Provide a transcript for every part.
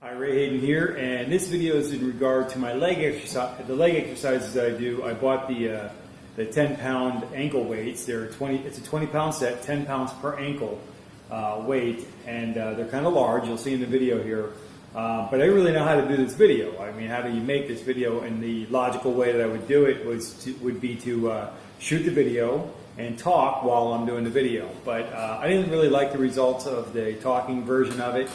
Hi, Hayden here, and this video is in regard to my leg exercise. The leg exercises that I do. I bought the 10-pound ankle weights. It's a 20-pound set, 10 pounds per ankle weight, and they're kind of large. You'll see in the video here. But I didn't really know how to do this video. I mean, how do you make this video? And the logical way that I would do it would be to shoot the video and talk while I'm doing the video. But I didn't really like the results of the talking version of it,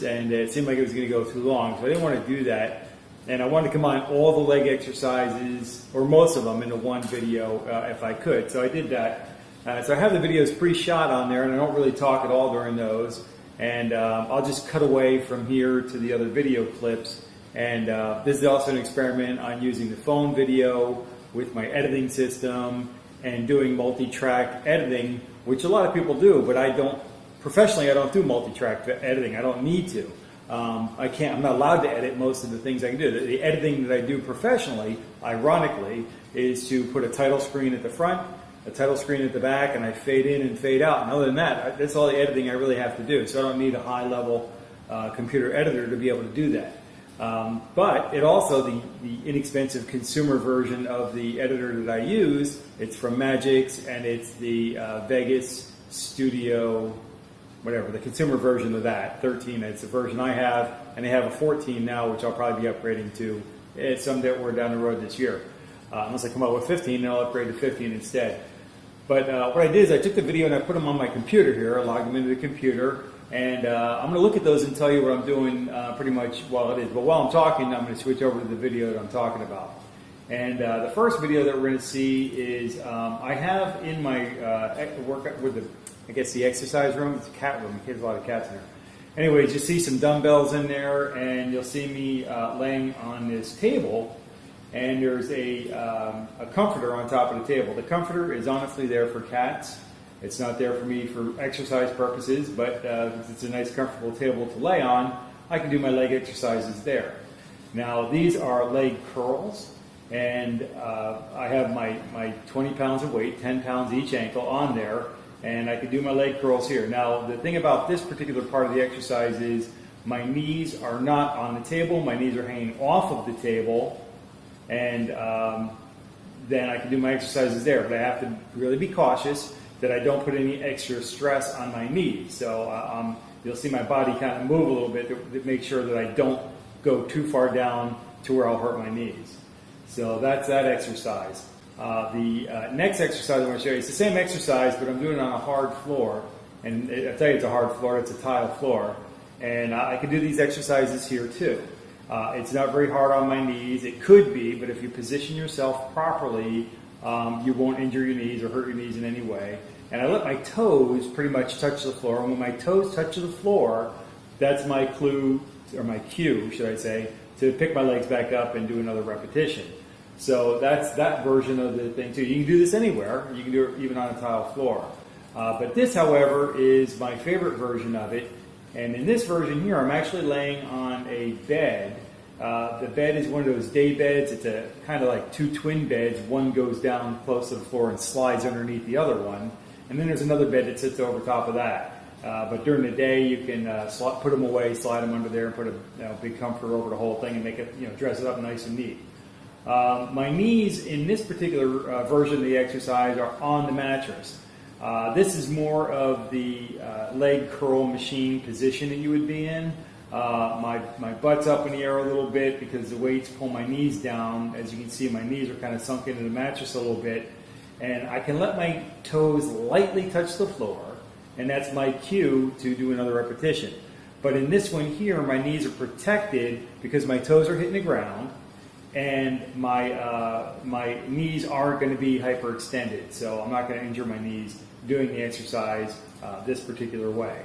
and it seemed like it was going to go too long, so I didn't want to do that. And I wanted to combine all the leg exercises, or most of them, into one video if I could. So I did that. So I have the videos pre-shot on there, and I don't really talk at all during those. And I'll just cut away from here to the other video clips. And this is also an experiment on using the phone video with my editing system and doing multi-track editing, which a lot of people do, but I don't. Professionally, I don't do multi-track editing. I don't need to. I'm not allowed to edit most of the things I can do. The editing that I do professionally, ironically, is to put a title screen at the front, a title screen at the back, and I fade in and fade out. And other than that, that's all the editing I really have to do. So I don't need a high-level computer editor to be able to do that. But it also, the inexpensive consumer version of the editor that I use, it's from Magix, and it's the Vegas Studio, whatever, the consumer version of that, 13. It's the version I have, and they have a 14 now, which I'll probably be upgrading to someday or down the road this year. Unless I come out with 15, then I'll upgrade to 15 instead. But what I did is I took the video and I put them on my computer here. I logged them into the computer, and I'm going to look at those and tell you what I'm doing pretty much while it is. But while I'm talking, I'm going to switch over to the video that I'm talking about. And the first video that we're going to see is I have in my workout with the exercise room. It's a cat room. There's a lot of cats in there. Anyways, you see some dumbbells in there, and you'll see me laying on this table, and there's a comforter on top of the table. The comforter is honestly there for cats. It's not there for me for exercise purposes, but it's a nice comfortable table to lay on. I can do my leg exercises there. Now, these are leg curls, and I have my 20 pounds of weight, 10 pounds each ankle on there, and I can do my leg curls here. Now, the thing about this particular part of the exercise is my knees are not on the table. My knees are hanging off of the table, and then I can do my exercises there. But I have to really be cautious that I don't put any extra stress on my knees. So you'll see my body kind of move a little bit to make sure that I don't go too far down to where I'll hurt my knees. So that's that exercise. The next exercise I want to show you, it's the same exercise, but I'm doing it on a hard floor. And I tell you it's a hard floor, it's a tile floor. And I can do these exercises here too. It's not very hard on my knees. It could be, but if you position yourself properly, you won't injure your knees or hurt your knees in any way. And I let my toes pretty much touch the floor. And when my toes touch the floor, that's my clue, or my cue, should I say, to pick my legs back up and do another repetition. So that's that version of the thing too. You can do this anywhere. You can do it even on a tile floor. But this, however, is my favorite version of it. And in this version here, I'm actually laying on a bed. The bed is one of those day beds. It's a kind of like two twin beds. One goes down close to the floor and slides underneath the other one. And then there's another bed that sits over top of that. But during the day, you can put them away, slide them under there, and put a big comforter over the whole thing and make it, dress it up nice and neat. My knees in this particular version of the exercise are on the mattress. This is more of the leg curl machine position that you would be in. My butt's up in the air a little bit because the weights pull my knees down. As you can see, my knees are kind of sunk into the mattress a little bit. And I can let my toes lightly touch the floor, and that's my cue to do another repetition. But in this one here, my knees are protected because my toes are hitting the ground, and my knees aren't going to be hyperextended. So I'm not going to injure my knees doing the exercise this particular way.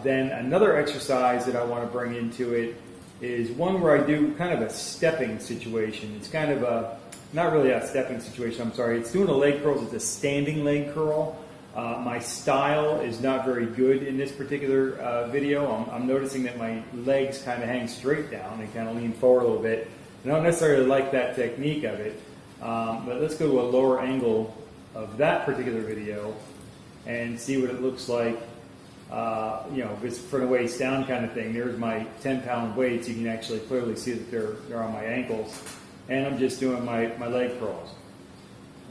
Then another exercise that I want to bring into it is one where I do kind of a stepping situation. It's kind of not really a stepping situation, I'm sorry. It's doing a leg curl. It's a standing leg curl. My style is not very good in this particular video. I'm noticing that my legs kind of hang straight down and kind of lean forward a little bit. I don't necessarily like that technique of it, but let's go to a lower angle of that particular video and see what it looks like you know, if it's for the waist down kind of thing, there's my 10-pound weights. You can actually clearly see that they're on my ankles. And I'm just doing my leg curls.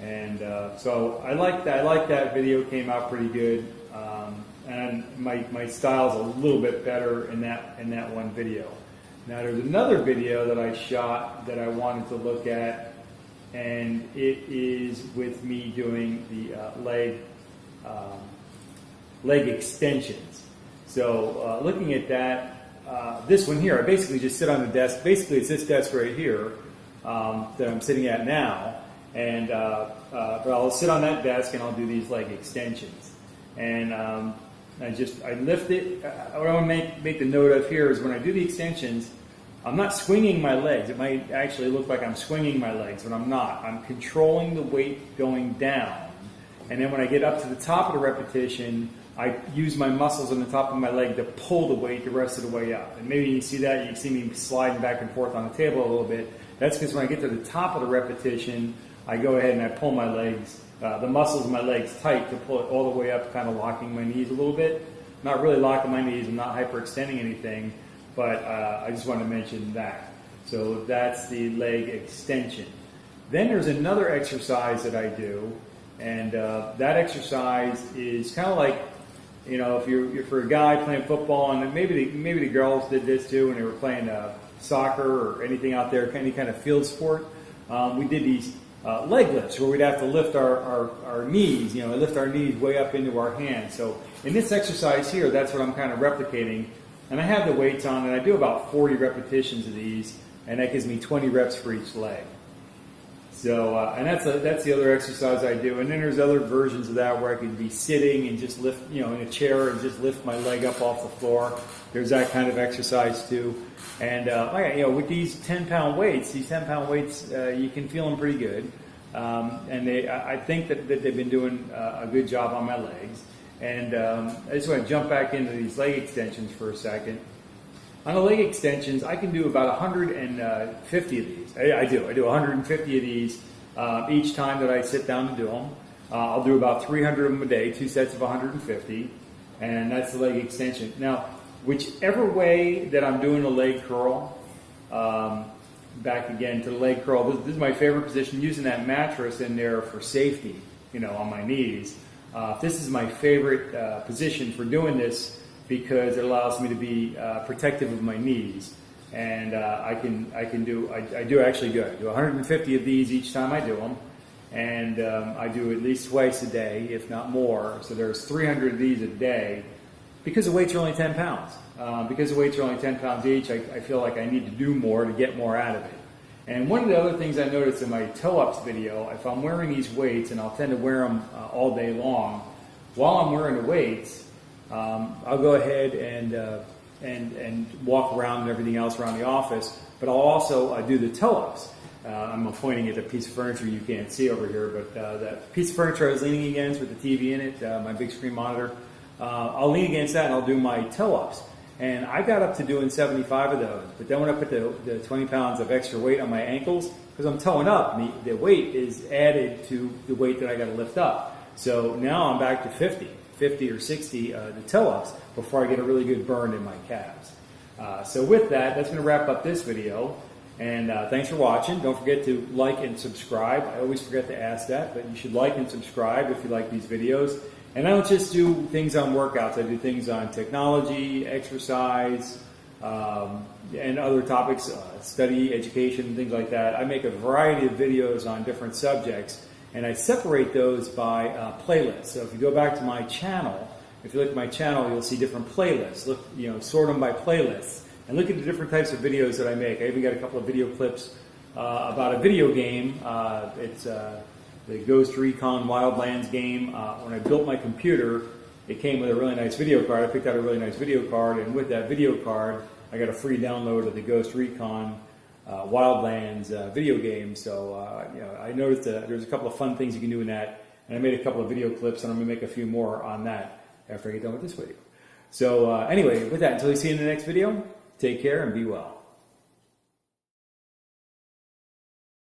And so I like that. I like that video. Came out pretty good. And my style's a little bit better in that one video. Now there's another video that I shot that I wanted to look at, and it is with me doing the leg extensions. So looking at that, this one here, I basically just sit on the desk. Basically, it's this desk right here that I'm sitting at now, and but I'll sit on that desk and I'll do these leg extensions. And I lift it. What I want to make the note of here is when I do the extensions, I'm not swinging my legs. It might actually look like I'm swinging my legs, but I'm not. I'm controlling the weight going down. And then when I get up to the top of the repetition, I use my muscles on the top of my leg to pull the weight the rest of the way up. And maybe you see that. You can see me sliding back and forth on the table a little bit. That's because when I get to the top of the repetition, I go ahead and I pull my legs, the muscles of my legs tight to pull it all the way up, kind of locking my knees a little bit. Not really locking my knees. I'm not hyperextending anything. But I just wanted to mention that. So that's the leg extension. Then there's another exercise that I do, and that exercise is kind of like, you know, if you're for a guy playing football, and maybe the girls did this too when they were playing soccer or anything out there, any kind of field sport. We did these leg lifts where we'd have to lift our knees, you know, lift our knees way up into our hands. So in this exercise here, that's what I'm kind of replicating. And I have the weights on, and I do about 40 repetitions of these, and that gives me 20 reps for each leg. So, and that's the other exercise I do. And then there's other versions of that where I could be sitting and just lift, you know, in a chair and just lift my leg up off the floor. There's that kind of exercise too. And you know, with these 10-pound weights, you can feel them pretty good. And I think that they've been doing a good job on my legs. And I just want to jump back into these leg extensions for a second. On the leg extensions, I can do about 150 of these. I do 150 of these each time that I sit down to do them. I'll do about 300 of them a day, 2 sets of 150, and that's the leg extension. Now, whichever way that I'm doing a leg curl, back again to the leg curl, this is my favorite position, using that mattress in there for safety, you know, on my knees. This is my favorite position for doing this because it allows me to be protective of my knees, and I do 150 of these each time I do them, and I do at least twice a day, if not more. So there's 300 of these a day because the weights are only 10 pounds. Because the weights are only 10 pounds each, I feel like I need to do more to get more out of it. And one of the other things I noticed in my toe-ups video, if I'm wearing these weights, and I'll tend to wear them all day long, while I'm wearing the weights, I'll go ahead and walk around and everything else around the office, but I'll also do the toe-ups. I'm pointing at a piece of furniture you can't see over here, but that piece of furniture I was leaning against with the TV in it, my big screen monitor, I'll lean against that and I'll do my toe-ups. And I got up to doing 75 of those, but then when I put the 20 pounds of extra weight on my ankles, because I'm toeing up, the weight is added to the weight that I got to lift up. So now I'm back to 50 or 60 the toe-ups before I get a really good burn in my calves. So with that, that's going to wrap up this video. And thanks for watching. Don't forget to like and subscribe. I always forget to ask that, but you should like and subscribe if you like these videos. And I don't just do things on workouts. I do things on technology, exercise, and other topics, study, education, things like that. I make a variety of videos on different subjects, and I separate those by playlists. So if you go back to my channel, if you look at my channel, you'll see different playlists. Look, sort them by playlists, and look at the different types of videos that I make. I even got a couple of video clips about a video game. It's the Ghost Recon Wildlands game. When I built my computer, it came with a really nice video card. I picked out a really nice video card, and with that video card, I got a free download of the Ghost Recon Wildlands video game. So I noticed there's a couple of fun things you can do in that, and I made a couple of video clips, and I'm going to make a few more on that after I get done with this video. So anyway, with that, until you see you in the next video, take care and be well.